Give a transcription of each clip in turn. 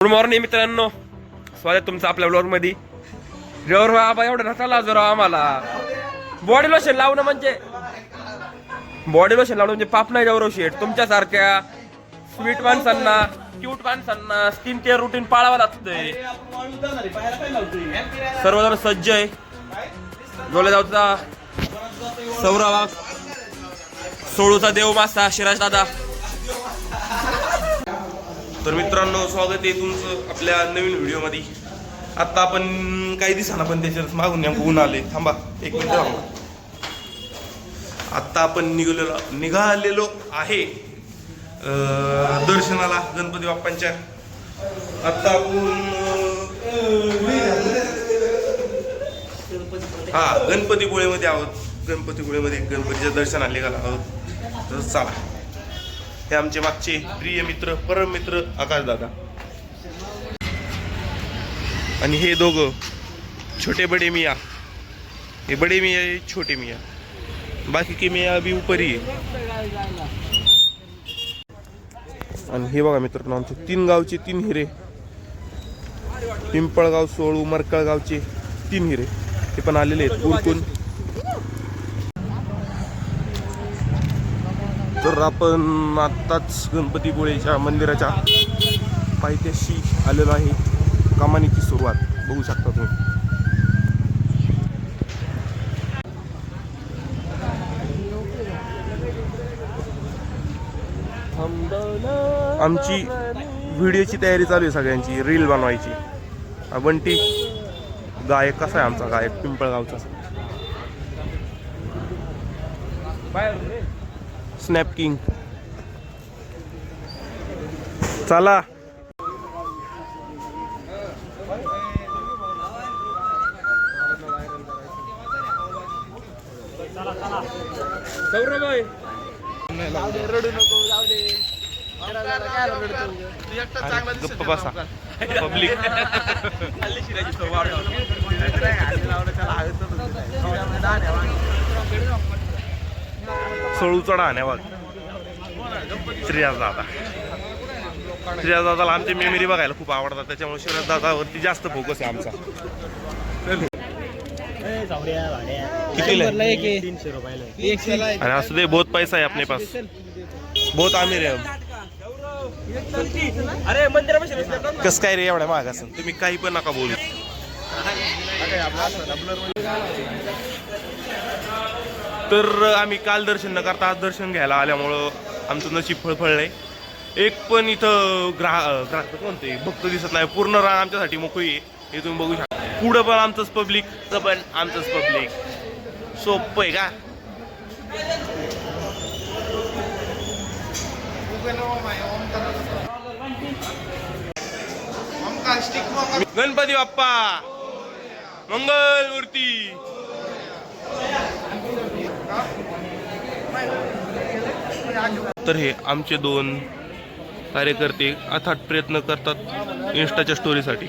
Good morning मित्रांनो, स्वागत तुमचं आपल्या ब्लॉग मध्ये. जर बाबा एवढं नका जरा आम्हाला बॉडी लोशन लावणं म्हणजे पाप नाही. गौरव शेठ तुमच्यासारख्या स्वीट माणसांना, क्यूट माणसांना स्किन केअर रुटीन पाळावं लागतंय. सर्वजण सज्ज आहे. गोलेगावचा सौरवा, सोळूचा देव मासा शिराज दादा. तर मित्रांनो, स्वागत आहे तुमचं आपल्या नवीन व्हिडिओ मध्ये. आता आपण काही दिवसांना पण त्याच्यात मागून ऊन आले. थांबा एक मिनिट थांबा. आता आपण निघालेलो आहे दर्शनाला गणपती बाप्पांच्या. आता आपण गणपतीपुळेमध्ये आहोत. गणपतीपुळेमध्ये गणपतीच्या दर्शनाला निघाला आहोत. तर चला, हे आमचे मागचे प्रिय मित्र, परम मित्र आकाश दादा आणि हे दोघं छोटे बडे मिया. हे बडे मिया, छोटे मिया, बाकी की मिया अभी ऊपरी आहे. आणि हे बघा मित्रांनो, आमचे 3 गावचे 3 हिरे, पिंपळगाव, सोळू, मरकळगावचे 3 हिरे, ते पण आलेले आहेत उरकून. तर आपण आत्ताच गणपतीपुळेच्या मंदिराच्या पायथ्याशी आलेलो आहे. कमानीची सुरुवात बघू शकता तुम्ही. आमची व्हिडिओची तयारी चालू आहे, सगळ्यांची रील बनवायची. बंटी गायक कसा आहे आमचा गायक पिंपळगावचा, स्नॅप किंग. चला रडू नको, जाऊ दे. गप्प बसा पब्लिक. सोळू चढा आणण्यावर श्रेयास दादा. श्रेयास दादाला आमची मेमरी बघायला खूप आवडतात, त्याच्यामुळे श्रेयास दादावरती जास्त फोकस आहे आमचा. कितीला आहे? 300 रुपयाला. आणि असू दे, बहुत पैसा आहे अपने पास, बहुत आमिर आहे. कस काय रे एवढ्या महाग असं? तुम्ही काही पण नका बोलू. तर आम्ही काल दर्शन न करता आज दर्शन घ्यायला आल्यामुळं आमचं नशीब फळफळलंय. एक पण इथं ग्राहक कोणते भक्त दिसत नाही. पूर्ण रांग आमच्यासाठी मोकळी आहे, हे तुम्ही बघू शकता. पुढं पण आमचंच पब्लिक, तर पण आमचंच पब्लिक. सोपं आहे का? गणपती बाप्पा मंगल मूर्ती. तर हे आमचे 2 कार्यकर्ते अथाट प्रयत्न करतात इंस्टाच्या स्टोरीसाठी.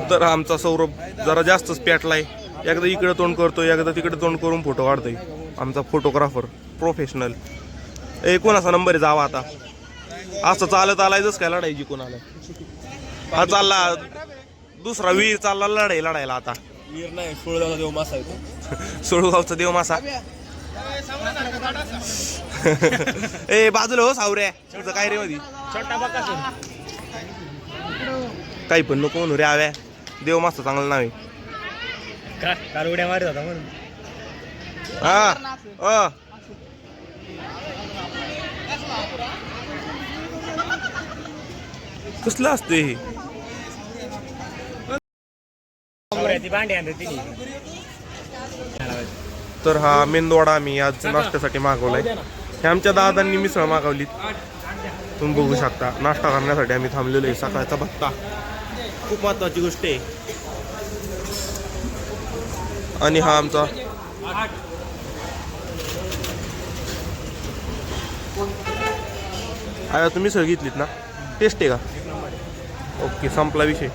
तर आमचा सौरभ जरा जास्तच पेटलाय. एकदा इकडे तोंड करतोय, एकदा तिकडे तोंड करून फोटो काढतोय. आमचा फोटोग्राफर प्रोफेशनल. कोणाचा नंबर आहे जावा आता. असं चालत आलायच काय लढायची कोणाला. हा चालला दुसरा वीर, चालला लढायला. आता वीर नाही, सोळगावचा देव मासा आहे. सोळगावचा देव मासा. ए बाजूला हो सावऱ्या, तुझं काय रे मधी छोटा बकासूर. काही पण नको म्हणू रे आव्या. देव मासा चांगलं नाव आहे. काल उड्या मारत होता म्हणून. हा कसलं असते हे? तर हा मेंदवाडा आम्ही आज नाश्त्यासाठी मागवलाय. हे आमच्या दादांनी मिसळ मागवली, तुम्ही बघू शकता. नाश्ता करण्यासाठी आम्ही थांबलेलो आहे. सकाळचा भत्ता खूप महत्वाची गोष्ट आहे. आणि हा आमचा आया, तुम्ही मिसळ घेतलीत ना? टेस्ट आहे का? ओके, संपला विषय.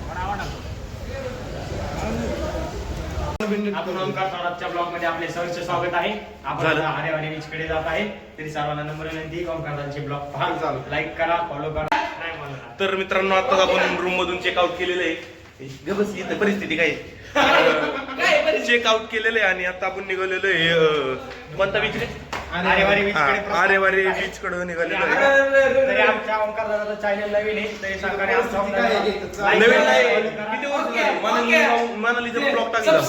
आपण ओंकार थोरातच्या ब्लॉग मध्ये आपले सहर्ष स्वागत आहे. आपण हरेवाडी बीच कडे जात आहे. तरी सर्वांना नम्र विनंती, ओंकारचे ब्लॉग पहा, लाईक करा, फॉलो करा. नाही म्हणून तर मित्रांनो आताच आपण रूम मधून चेकआउट केलेलं आहे. गबस इथं परिस्थिती काय चेकआउट केलेलं आहे आणि आता आपण निघालेलो आहे कोणता बीच रे? आरेवारे बीच कडे निघालेलो आहे. तरी आमच्या ओंकार दादाचा चॅनल नवीन आहे तरी सरकारी नवीन नाही किती वर्ष झाली? मनालीचा ब्लॉग टाकला.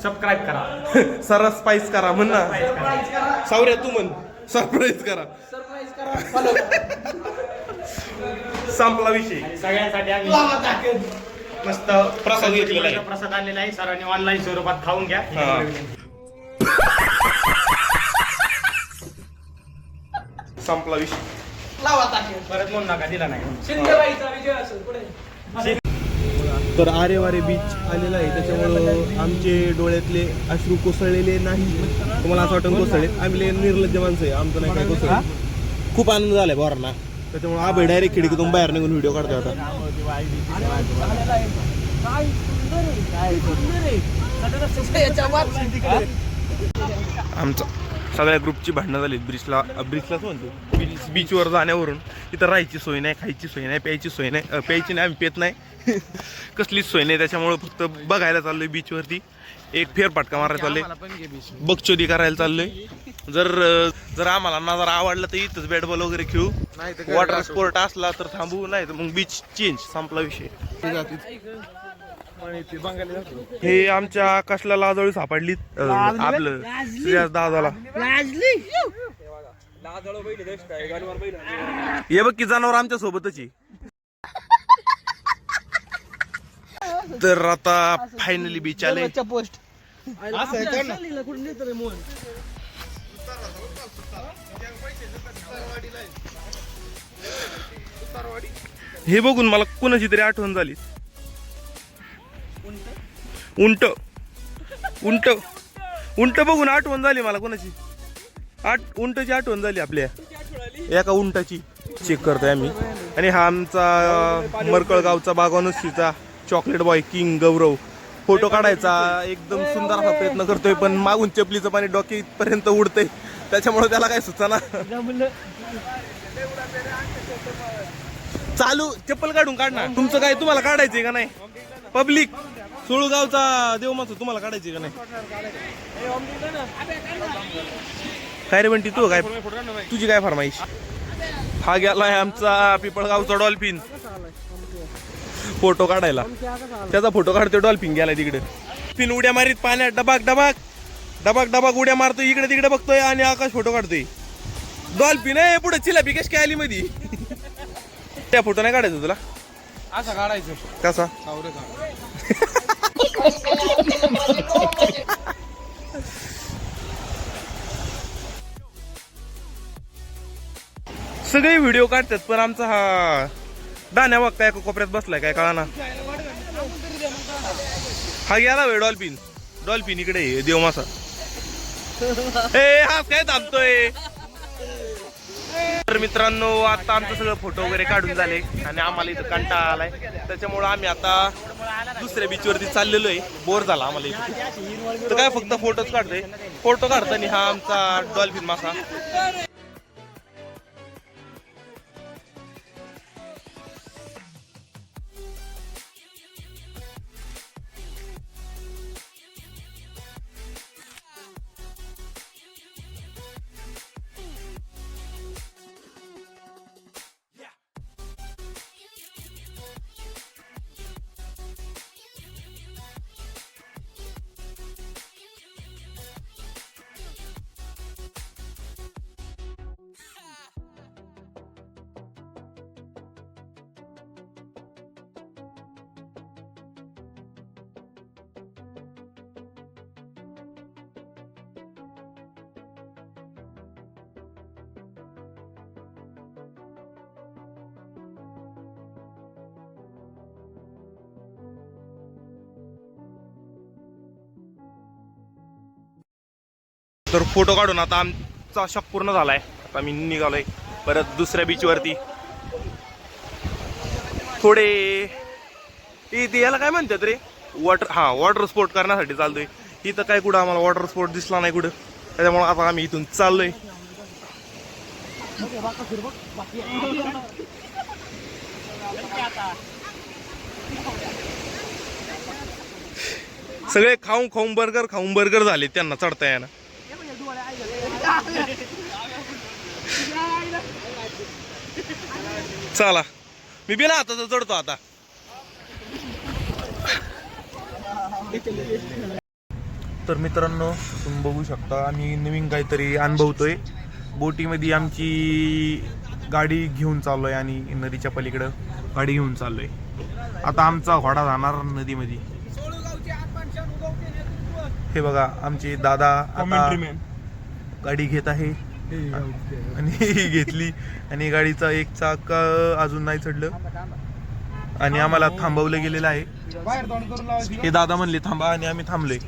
सबस्क्राईब करा. सरस स्पाइस करा म्हण ना. सावऱ्या तू म्हण सरप्राईज करा. संपला विषय. सगळ्यांसाठी आम्ही मस्त प्रसाद घेतलेला आहे. प्रसाद आणलेला आहे. सर्वांनी ऑनलाईन स्वरूपात खाऊन घ्या. संपला विषय. परत म्हणून नका दिला नाही. तर आरेवारे बीच आलेला आहे त्याच्यामुळं आमचे डोळ्यातले अश्रू कोसळलेले नाही. तुम्हाला असं वाटतं कोसळले? आम्ही निर्लज्ज माणसं आहे. आमचं नाही काय कोसळले. खूप आनंद झालाय बोरांना. त्याच्यामुळे आबे डायरेक्ट खिडकीतून बाहेर निघून व्हिडिओ काढतोय आता. आमचा सगळ्या ग्रुपची भांडणं झाली ब्रिजलाच म्हणतो. बीचवर जाण्यावरून इथं राहायची सोय नाही, खायची सोय नाही, प्यायची सोय नाही. प्यायची नाही, आम्ही पेत नाही. कसलीच सोय नाही. त्याच्यामुळे फक्त बघायला चाललोय बीचवरती. एक फेरफटका मारायला चाललोय, बकचोदी करायला चाललोय. जर आम्हाला नजारा आवडला तर इथंच बॅट बॉल वगैरे खेळू, वॉटर स्पोर्ट असला तर थांबू, नाही तर मग बीच चेंज. संपला विषय. हे आमच्या आकाशला लाजळू सापडली. आपलं श्रेयस दादाला हे बघ की जनावर आमच्या सोबतच आहे. तर आता फायनली बीच आले. हे बघून मला कोणाची तरी आठवण झाली. उंट उंट उंट बघून आठवण झाली मला कोणाची. उंटची आठवण झाली आपल्या एका उंटाची. चेक करतोय आम्ही. आणि हा आमचा मरकळगावचा बागानुशीचा चॉकलेट बॉय किंग गौरव फोटो काढायचा एकदम सुंदर असा प्रयत्न करतोय, पण मागून चपलीचं पाणी डोक्यापर्यंत उडतंय. त्याच्यामुळे त्याला काय सुचना. चालू चप्पल काढून काढणार. तुमचं काय तुम्हाला काढायचंय का नाही? पब्लिक सुळगावचा देवमाचा तुम्हाला काढायची का नाही? काय रे म्हणती तू? काय तुझी काय फरमाईश? हा गेलाय आमचा पिपळगावचा डॉल्फिन फोटो काढायला. त्याचा फोटो काढतोय. डॉल्फिन गेलाय तिकडे. पिन उड्या मारीत पाण्यात डबाक डबाक डबाक डबाक उड्या मारतोय. इकडे तिकडे बघतोय आणि आकाश फोटो काढतोय. डॉल्फिन आहे पुढे चिलापी कशी काय आली मध्ये. त्या फोटो नाही काढायचं तुला? असं काढायचं कसा? सगळे व्हिडिओ काढतात पण आमचा हा दाण्या बघता एका कोपऱ्यात बसलाय काय कळाना. हा गेला वे डॉल्फिन. डॉल्फिन इकडे देवमासा. हा काय थांबतोय. तर मित्रांनो आता आमचं सगळं फोटो वगैरे काढून झाले आणि आम्हाला इथं कंटाळा आलाय. त्याच्यामुळे आम्ही आता दुसऱ्या बीचवरती चाललेलो आहे. बोर झाला आम्हाला इथे. तर काय फक्त फोटोच काढतोय. फोटो काढताना हा आमचा डॉल्फिन मासा. तर फोटो काढून आता आमचा शॉक पूर्ण झालाय. आता मी निघालोय परत दुसऱ्या बीचवरती. थोडे याला काय म्हणतात रे वॉटर स्पोर्ट करण्यासाठी चालतोय. इथं काय कुठं आम्हाला वॉटर स्पोर्ट दिसला नाही कुठं. त्याच्यामुळे आता आम्ही इथून चाललोय. सगळे खाऊन बर्गर झाले त्यांना चढता येणार. चला मी बिना हाताचा चढतो आता. तर मित्रांनो तुम्ही बघू शकता आम्ही नवीन काहीतरी अनुभवतोय. बोटीमध्ये आमची गाडी घेऊन चाललोय आणि नदीच्या पलीकडं गाडी घेऊन चाललोय. आता आमचा घोडा जाणार नदीमध्ये. हे बघा आमचे दादा आता गाडी घेत आहे आणि घेतली आणि गाडीचा एक चाक अजून नाही चढलं आणि आम्हाला थांबवलं गेलेलं आहे. हे दादा म्हणले थांबा आणि आम्ही थांबलोय.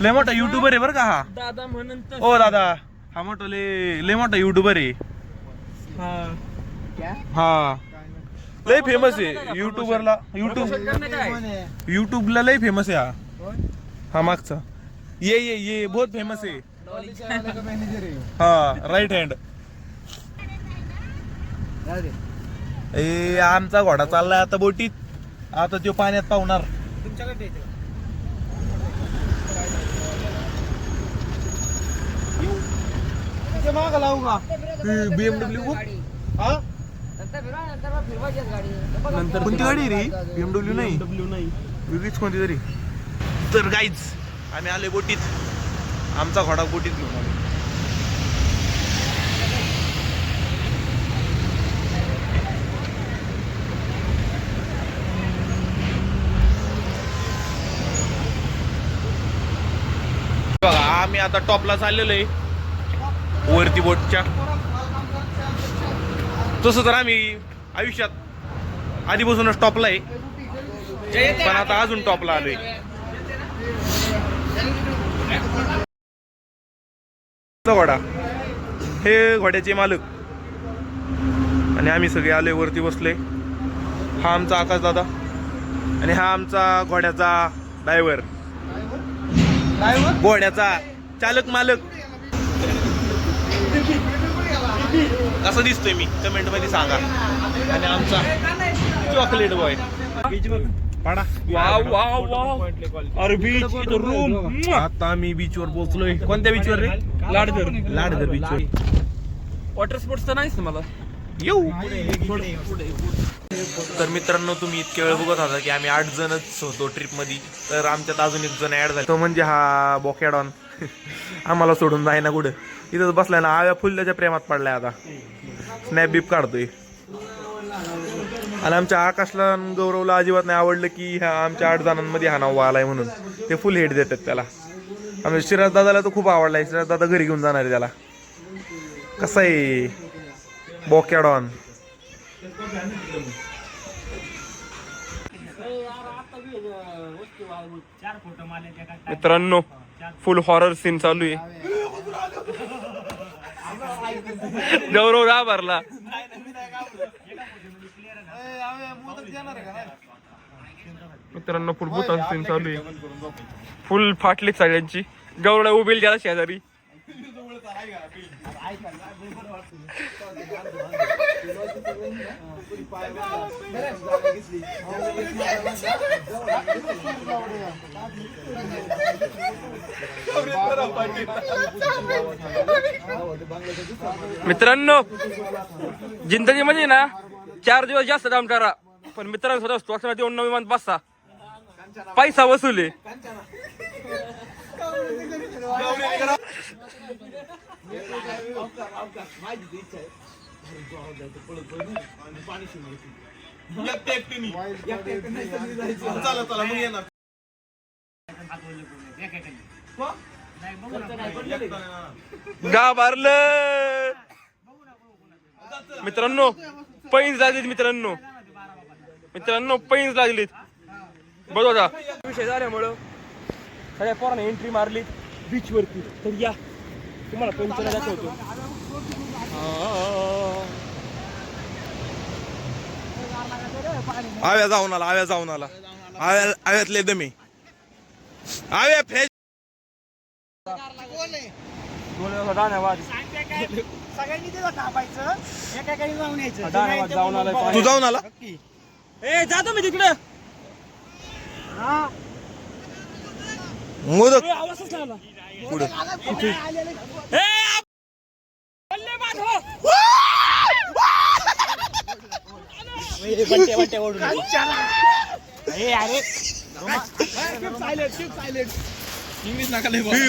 लय मोठा युट्यूबर आहे बरं का हा दादा म्हणून ओ दादा. हा मोठा लय मोठा युट्यूबर आहे. हा लय फेमस आहे युट्यूबरला. युट्यूबला लय फेमस आहे हा मागचा. ये बहुत फेमस आहे. हा राईट हँड. ए आमचा घोडा चाललाय आता बोटीत. आता तो पाण्यात पावणार. माग लावू का BMW. नंतर कोणती गाडी रे? BMW नाही वेगळीच कोणती तरी. तर गाईज आम्ही आलोय बोटीत. आमचा घोडा बोटीत घेऊन आलो. बघा आम्ही आता टॉपला चाललेलो आहे वरती बोटच्या. तसं तर आम्ही आयुष्यात आधीपासूनच टॉपला आहे पण आता अजून टॉपला आलोय. घोडा हे घोड्याचे मालक आणि आम्ही सगळे आले वरती बसले. हा आमचा आकाश दादा आणि हा आमचा घोड्याचा ड्रायव्हर. घोड्याचा चालक मालक. कसा दिसतोय मी कमेंट मध्ये सांगा. आणि आमचा चॉकलेट बॉय पाडा. अरे बीच रूम. आता आम्ही बीचवर पोहोचलोय. कोणत्या बीचवर रे? लाडघर बीचवर. वॉटर स्पोर्ट्स तर नाहीच मला येऊ. तर मित्रांनो तुम्ही इतके वेळ बघत होता की आम्ही 8 जणच होतो ट्रिप मध्ये. तर आमच्यात अजून एक जण ऍड झाला तो म्हणजे हा बॉकॅडॉन. आम्हाला सोडून जाय ना कुठं. इथंच बसलाय ना. आव्या फुल्याच्या प्रेमात पडलाय आता. स्नॅप बीप काढतोय. आणि आमच्या आकाशला गौरवला अजिबात नाही आवडलं की ह्या आमच्या 8 जणांमध्ये हा नाव आलाय म्हणून. ते फुल हेड देतात त्याला. आमच्या शिराज दादाला तो खूप आवडलाय. शिराज दादा घरी घेऊन जाणार आहे त्याला. कसं आहे बॉकॅडॉन. मित्रांनो फुल हॉरर सीन चालू आहे. गौरव घाबरला. मित्रांनो फुल भूताचा सीन चालू आहे. फुल फाटली सगळ्यांची. गौरवला उभेल त्याला शेजारी. मित्रांनो जिंदगीमध्ये ना 4 दिवस जास्त काम करा पण मित्रांसोबत स्टॉक्सला देऊन 9 विमान बसा. पैसा वसूल आहे. घाबरलं. मित्रांनो पैंज लागलीत. मित्रांनो पैंज लागलीत. बरोबर विषय झाल्यामुळं सगळ्या पोरांना एंट्री मारली बीच वरती. तर या तुम्हाला पंचरा दाखवतो. आव्या जाऊन आला. आव्यातले दमे आव्या फ्रेश. धन्यवाद. सगळ्यांनी तिथं थांबायचं एका काही जाऊन यायचं जाऊन आलाय तू जाऊन आला ए जातो मी तिकडे मोदक आवाजच लागला पुढे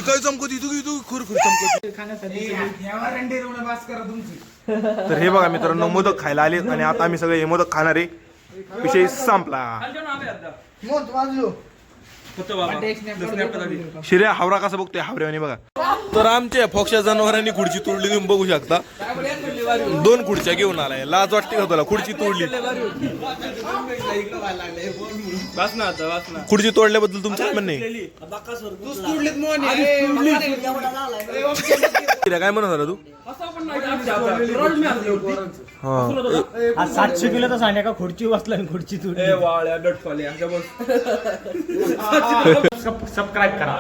काय चमकती तू खुर चमकती. तर हे बघा मित्रांनो मोदक खायला आले आणि आता आम्ही सगळे हे मोदक खाणार आहे. विषय संपला. शिर्या हावरा कसा बघतोय हावऱ्याने बघा. तर आमच्या फोक्ष्या जनावरांनी खुर्ची तोडली तुम्ही बघू शकता. 2 खुर्च्या घेऊन आलाय. लाज वाटते का तुला खुर्ची तोडली. खुर्ची तोडल्याबद्दल तुमचं काय म्हणणं आहे. काय म्हणत होता तू. 700 किलो तर सांगा का खुर्ची बसला खुर्ची तू सबस्क्राईब करा.